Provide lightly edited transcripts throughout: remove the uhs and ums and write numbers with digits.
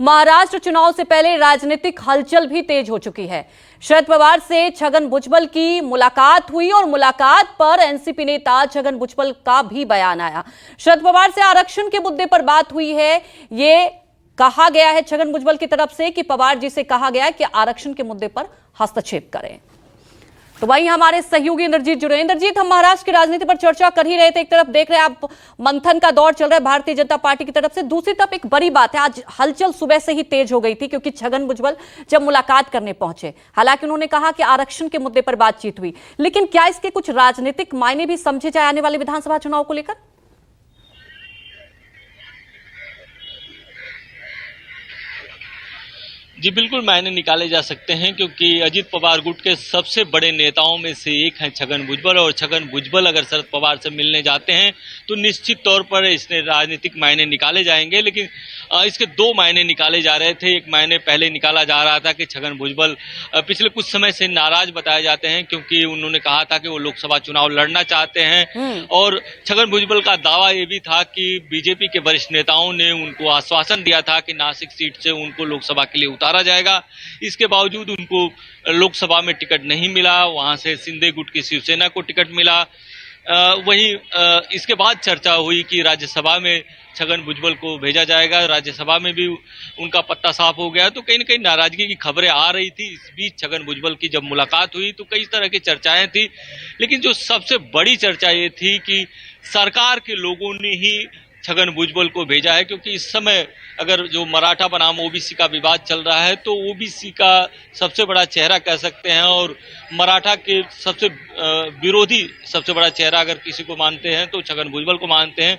महाराष्ट्र चुनाव से पहले राजनीतिक हलचल भी तेज हो चुकी है। शरद पवार से छगन भुजबल की मुलाकात हुई और मुलाकात पर एनसीपी नेता छगन भुजबल का भी बयान आया। शरद पवार से आरक्षण के मुद्दे पर बात हुई है। ये कहा गया है छगन भुजबल की तरफ से कि पवार जी से कहा गया है कि आरक्षण के मुद्दे पर हस्तक्षेप करें। तो वहीं हमारे सहयोगी इंद्रजीत जुड़े। इंद्रजीत, हम महाराष्ट्र की राजनीति पर चर्चा कर ही रहे थे। एक तरफ देख रहे हैं आप, मंथन का दौर चल रहा है भारतीय जनता पार्टी की तरफ से, दूसरी तरफ एक बड़ी बात है, आज हलचल सुबह से ही तेज हो गई थी क्योंकि छगन भुजबल जब मुलाकात करने पहुंचे, हालांकि उन्होंने कहा कि आरक्षण के मुद्दे पर बातचीत हुई, लेकिन क्या इसके कुछ राजनीतिक मायने भी समझे जाए आने वाले विधानसभा चुनाव को लेकर? जी बिल्कुल मायने निकाले जा सकते हैं, क्योंकि अजित पवार गुट के सबसे बड़े नेताओं में से एक हैं छगन भुजबल, और छगन भुजबल अगर शरद पवार से मिलने जाते हैं तो निश्चित तौर पर इसने राजनीतिक मायने निकाले जाएंगे। लेकिन इसके दो मायने निकाले जा रहे थे। एक मायने पहले निकाला जा रहा था कि छगन भुजबल पिछले कुछ समय से नाराज बताए जाते हैं, क्योंकि उन्होंने कहा था कि वो लोकसभा चुनाव लड़ना चाहते हैं, और छगन भुजबल का दावा ये भी था कि बीजेपी के वरिष्ठ नेताओं ने उनको आश्वासन दिया था कि नासिक सीट से उनको लोकसभा के लिए उतारा जाएगा। इसके बावजूद उनको लोकसभा में टिकट नहीं मिला, वहां से शिंदे गुट की शिवसेना को टिकट मिला। वहीं इसके बाद चर्चा हुई कि राज्यसभा में छगन भुजबल को भेजा जाएगा, राज्यसभा में भी उनका पत्ता साफ हो गया। तो कहीं न कहीं नाराजगी की खबरें आ रही थी। इस बीच छगन भुजबल की जब मुलाकात हुई तो कई तरह की चर्चाएं थी, लेकिन जो सबसे बड़ी चर्चा ये थी कि सरकार के लोगों ने ही छगन भुजबल को भेजा है, क्योंकि इस समय अगर जो मराठा बनाम ओबीसी का विवाद चल रहा है तो ओबीसी का सबसे बड़ा चेहरा कह सकते हैं, और मराठा के सबसे विरोधी सबसे बड़ा चेहरा अगर किसी को मानते हैं तो छगन भुजबल को मानते हैं।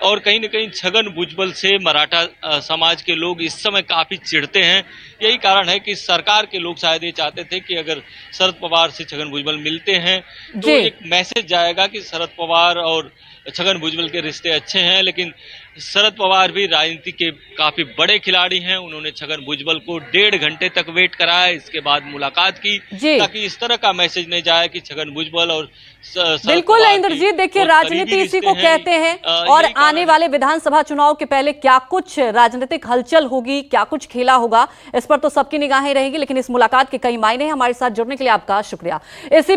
और कहीं न कहीं छगन भुजबल से मराठा समाज के लोग इस समय काफी चिढ़ते हैं। यही कारण है कि सरकार के लोग शायद ये चाहते थे कि अगर शरद पवार से छगन भुजबल मिलते हैं तो एक मैसेज जाएगा कि शरद पवार और छगन भुजबल के रिश्ते अच्छे हैं। लेकिन शरद पवार भी राजनीति के काफी बड़े खिलाड़ी हैं। उन्होंने छगन भुजबल को 1.5 घंटे तक वेट कराया, इसके बाद मुलाकात की, ताकि इस तरह का मैसेज नहीं जाए कि छगन भुजबल और बिल्कुल इंद्रजीत, देखिए राजनीति इसी को कहते हैं, और आने वाले विधानसभा चुनाव के पहले क्या कुछ राजनीतिक हलचल होगी, क्या कुछ खेला होगा, इस पर तो सबकी निगाहें रहेंगी। लेकिन इस मुलाकात के कई मायने हैं। हमारे साथ जुड़ने के लिए आपका शुक्रिया। इसी